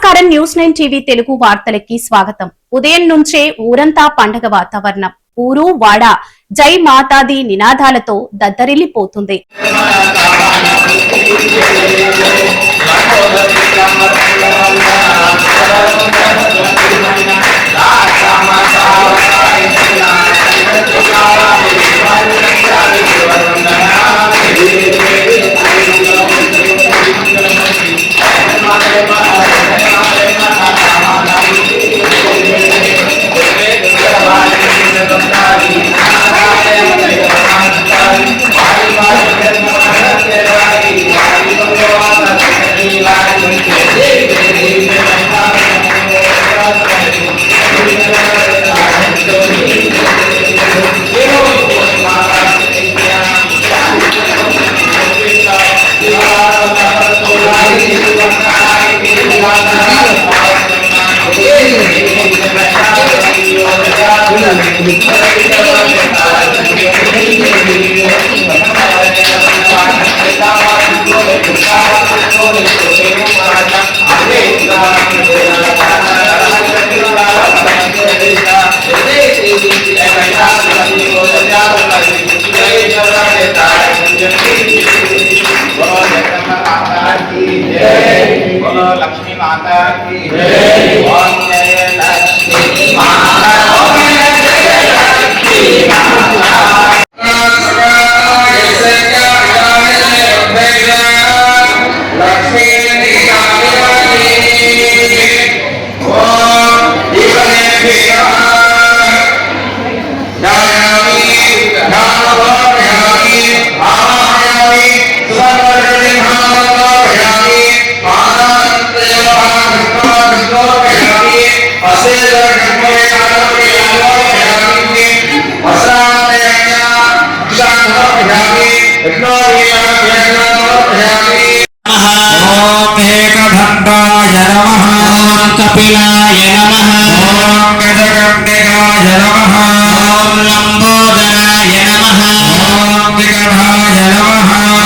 నమస్కారం news 9 TV Telugu వార్తలకి స్వాగతం. ఉదయం నుంచే ఊరంతా పండగ వాతావరణం. ఊరు వాడ జై మాతాది నినాదాలతో దద్దరిల్లిపోతుంది. लक्ष्मी माता की जय। ओम जय लक्ष्मी माता कपिलाय नमः। ओम गजकर्णिकाय नमः। ओम लंबोदराय नमः। ओम विकटाय नमः।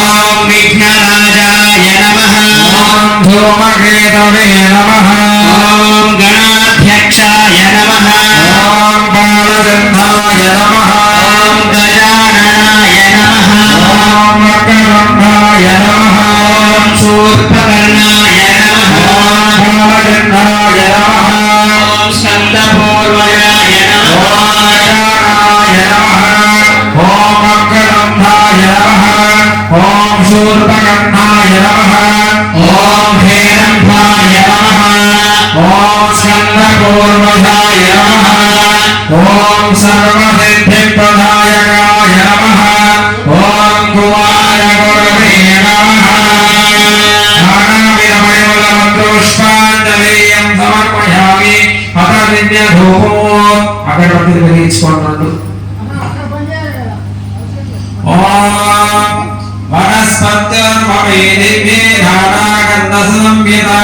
ओम विघ्नराजाय नमः। ओम धूमकेतवे नमः। ओम गणाध्यक्षाय नमः। ओम बालगंधाय नमः। ओम गजाननाय नमः। ओम मकरंधाय नमः। ओम शूर्पकर्णाय नमः। बालगंधाय नमः। ओम स्कंदपूर्वजाय नमः। ओम गजाननाय नमः। ओम मकरंधाय नमः। ओम शूर्पकर्णाय नमः। ओम हेरंभाय नमः। ओम स्कंदपूर्वजाय नमः। ओम सर्वसिद्धिप्रदायकाय नमः। ओम कुमारगुरवे नमः। पुष्पांजलिं समर्पयामि। अतर्विद्यधूपो अगरबत्ति వెలిగించుకోండి. ओम वनस्पतिर्भवेदिभ्ये धारागन्धसंयुता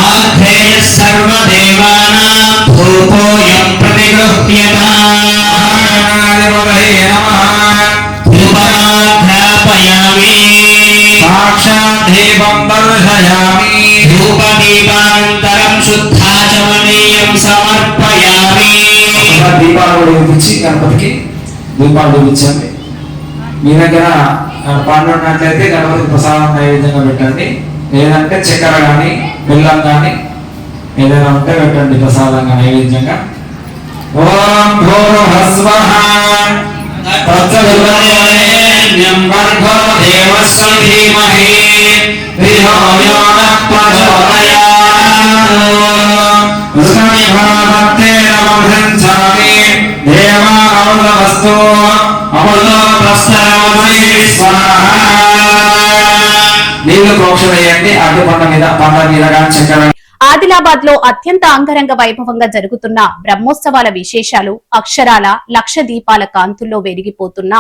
आर्धेय सर्वदेवानां धूपोऽयं प्रतिगृह्यताम्। धूपमाघ्रापयामि। साक्षात् दीपं दर्शयामि। धूपदीपानन्तरं शुद्धाचमनीयं समर्पयामि। దీపాలు వెలిగించి గణపతికి దీపాలు వెలిగించండి. మీ దగ్గర పండ్లు ఉన్నట్లయితే గణపతి ప్రసాదం నైవేద్యంగా పెట్టండి. లేదంటే చక్కెర కానీ బెల్లం కానీ ఏదైనా ఉంటే పెట్టండి ప్రసాదంగా నైవేద్యంగా. ఓం భూర్భువః తత్సవితుర్వరేణ్యం భర్గో దేవస్య ధీమహి ధియో యో నః ప్రచోదయాత్. ఉష్ణమిభావత్తేన వృంఛామి దేవామృతవస్తు అమృతోపస్తరమయే స్వాహా. నీళ్లు ప్రోక్షణ చేయండి. అడ్డు పంట మీద కానీ చక్కెర. ఆదిలాబాద్ లో అత్యంత అంగరంగ వైభవంగా జరుగుతున్న బ్రహ్మోత్సవాల విశేషాలు, అక్షరాల లక్ష దీపాల కాంతుల్లో వెలిగిపోతున్న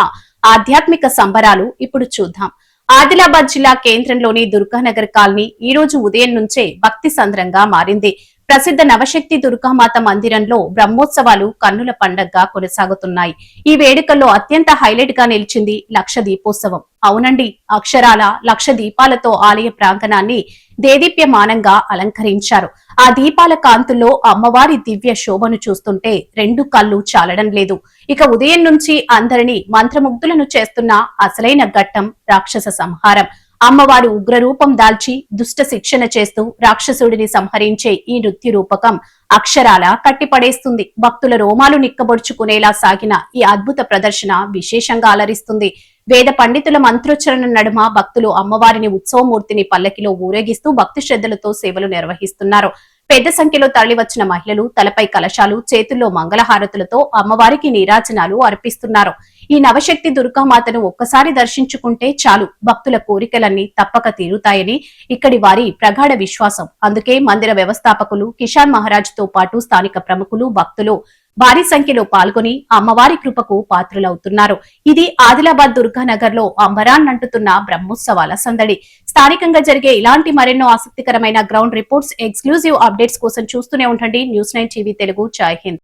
ఆధ్యాత్మిక సంబరాలు ఇప్పుడు చూద్దాం. ఆదిలాబాద్ జిల్లా కేంద్రంలోని దుర్గానగర్ కాలనీ ఈ రోజు ఉదయం నుంచే భక్తి సంద్రంగా మారింది. ప్రసిద్ధ నవశక్తి దుర్గామాత మందిరంలో బ్రహ్మోత్సవాలు కన్నుల పండగగా కొనసాగుతున్నాయి. ఈ వేడుకల్లో అత్యంత హైలైట్ గా నిలిచింది లక్ష దీపోత్సవం. అవునండి, అక్షరాల లక్ష దీపాలతో ఆలయ ప్రాంగణాన్ని దేదీప్యమానంగా అలంకరించారు. ఆ దీపాల కాంతుల్లో అమ్మవారి దివ్య శోభను చూస్తుంటే రెండు కళ్ళు చాలడం లేదు. ఇక ఉదయం నుంచి అందరినీ మంత్రముగ్ధులను చేస్తున్న అసలైన ఘట్టం రాక్షస సంహారం. అమ్మవారు ఉగ్రరూపం దాల్చి దుష్ట శిక్షణ చేస్తూ రాక్షసుడిని సంహరించే ఈ నృత్య రూపకం అక్షరాల కట్టిపడేస్తుంది. భక్తుల రోమాలు నిక్కబొడుచుకునేలా సాగిన ఈ అద్భుత ప్రదర్శన విశేషంగా అలరిస్తుంది. వేద పండితుల మంత్రోచ్చరణ నడుమ భక్తులు అమ్మవారిని ఉత్సవమూర్తిని పల్లకిలో ఊరేగిస్తూ భక్తి శ్రద్ధలతో సేవలు నిర్వహిస్తున్నారు. పెద్ద సంఖ్యలో తరలివచ్చిన మహిళలు తలపై కలశాలు, చేతుల్లో మంగళహారతులతో అమ్మవారికి నీరాజనాలు అర్పిస్తున్నారు. ఈ నవశక్తి దుర్గామాతను ఒక్కసారి దర్శించుకుంటే చాలు, భక్తుల కోరికలన్నీ తప్పక తీరుతాయని ఇక్కడి వారి ప్రగాఢ విశ్వాసం. అందుకే మందిర వ్యవస్థాపకులు కిషాన్ మహారాజ్ తో పాటు స్థానిక ప్రముఖులు, భక్తులు భారీ సంఖ్యలో పాల్గొని అమ్మవారి కృపకు పాత్రులవుతున్నారు. ఇది ఆదిలాబాద్ దుర్గానగర్ లో అంబరాన్నంటుతున్న బ్రహ్మోత్సవాల సందడి. స్థానికంగా జరిగే ఇలాంటి మరెన్నో ఆసక్తికరమైన గ్రౌండ్ రిపోర్ట్స్, ఎక్స్క్లూజివ్ అప్డేట్స్ కోసం చూస్తూనే ఉండండి న్యూస్ 9 టీవీ తెలుగు. జై హింద్.